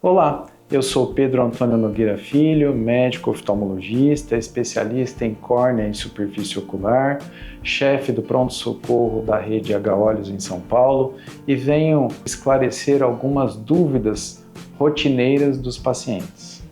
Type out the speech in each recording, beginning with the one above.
Olá, eu sou Pedro Antônio Nogueira Filho, médico oftalmologista, especialista em córnea e superfície ocular, chefe do pronto-socorro da rede H-Olhos em São Paulo e venho esclarecer algumas dúvidas rotineiras dos pacientes.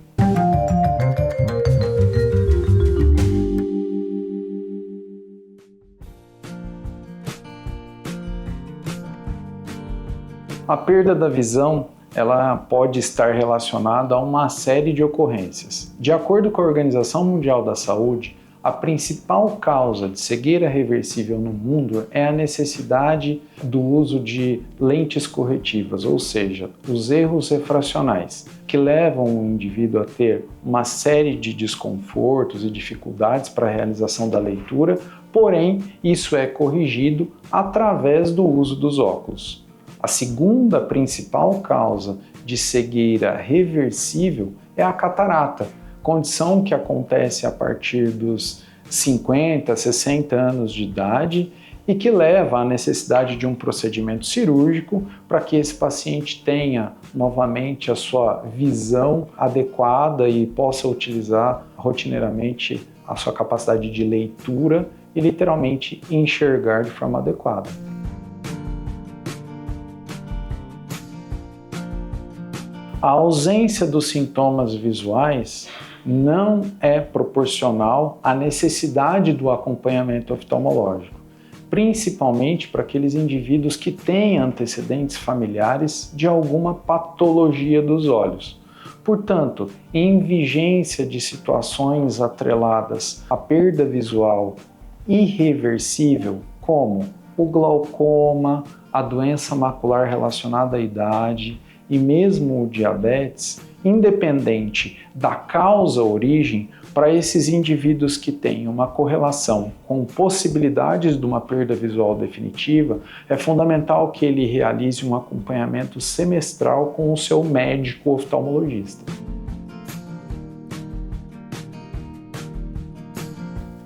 A perda da visão ela pode estar relacionada a uma série de ocorrências. De acordo com a Organização Mundial da Saúde, a principal causa de cegueira reversível no mundo é a necessidade do uso de lentes corretivas, ou seja, os erros refracionais, que levam o indivíduo a ter uma série de desconfortos e dificuldades para a realização da leitura, porém, isso é corrigido através do uso dos óculos. A segunda principal causa de cegueira reversível é a catarata, condição que acontece a partir dos 50, 60 anos de idade e que leva à necessidade de um procedimento cirúrgico para que esse paciente tenha novamente a sua visão adequada e possa utilizar rotineiramente a sua capacidade de leitura e literalmente enxergar de forma adequada. A ausência dos sintomas visuais não é proporcional à necessidade do acompanhamento oftalmológico, principalmente para aqueles indivíduos que têm antecedentes familiares de alguma patologia dos olhos. Portanto, em vigência de situações atreladas à perda visual irreversível, como o glaucoma, a doença macular relacionada à idade, e mesmo o diabetes, independente da causa-origem, para esses indivíduos que têm uma correlação com possibilidades de uma perda visual definitiva, é fundamental que ele realize um acompanhamento semestral com o seu médico oftalmologista.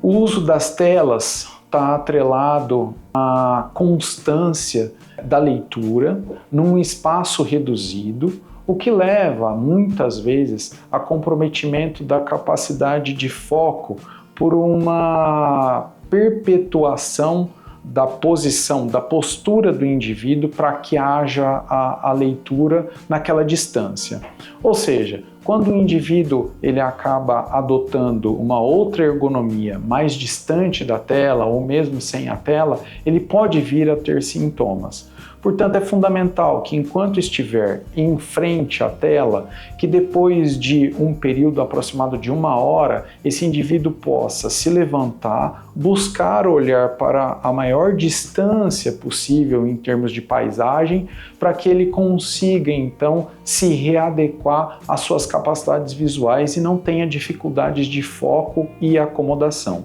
O uso das telas está atrelado à constância da leitura num espaço reduzido, o que leva muitas vezes a comprometimento da capacidade de foco por uma perpetuação da posição, da postura do indivíduo para que haja a leitura naquela distância. Ou seja, quando o indivíduo ele acaba adotando uma outra ergonomia mais distante da tela ou mesmo sem a tela, ele pode vir a ter sintomas. Portanto, é fundamental que enquanto estiver em frente à tela, que depois de um período aproximado de 1 hora, esse indivíduo possa se levantar, buscar olhar para a maior distância possível em termos de paisagem, para que ele consiga então se readequar às suas capacidades visuais e não tenha dificuldades de foco e acomodação.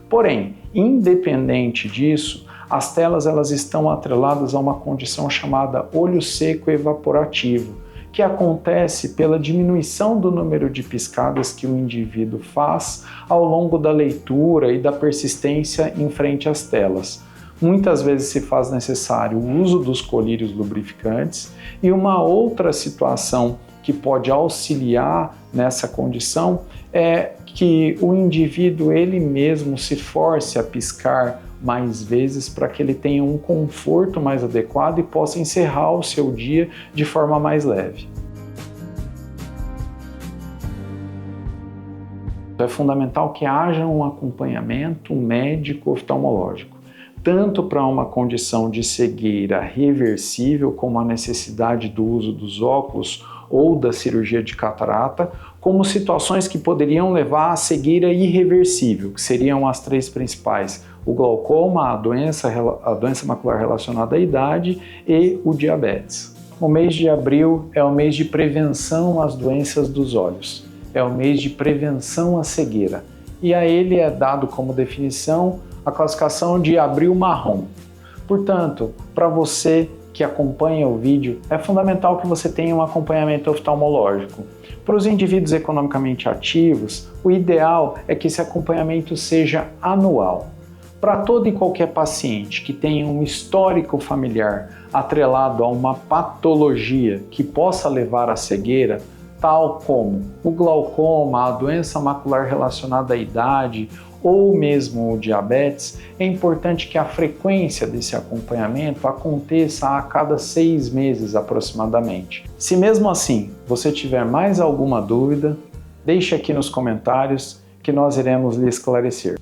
Porém, independente disso, as telas elas estão atreladas a uma condição chamada olho seco evaporativo, que acontece pela diminuição do número de piscadas que o indivíduo faz ao longo da leitura e da persistência em frente às telas. Muitas vezes se faz necessário o uso dos colírios lubrificantes e uma outra situação que pode auxiliar nessa condição é que o indivíduo ele mesmo se force a piscar mais vezes para que ele tenha um conforto mais adequado e possa encerrar o seu dia de forma mais leve. É fundamental que haja um acompanhamento médico oftalmológico, tanto para uma condição de cegueira reversível, como a necessidade do uso dos óculos ou da cirurgia de catarata, como situações que poderiam levar à cegueira irreversível, que seriam as 3 principais: o glaucoma, a doença macular relacionada à idade e o diabetes. O mês de abril é o mês de prevenção às doenças dos olhos, é o mês de prevenção à cegueira, e a ele é dado como definição a classificação de abril marrom. Portanto, para você que acompanha o vídeo, é fundamental que você tenha um acompanhamento oftalmológico. Para os indivíduos economicamente ativos, o ideal é que esse acompanhamento seja anual. Para todo e qualquer paciente que tenha um histórico familiar atrelado a uma patologia que possa levar à cegueira, tal como o glaucoma, a doença macular relacionada à idade ou mesmo o diabetes, é importante que a frequência desse acompanhamento aconteça a cada 6 meses aproximadamente. Se mesmo assim você tiver mais alguma dúvida, deixe aqui nos comentários que nós iremos lhe esclarecer.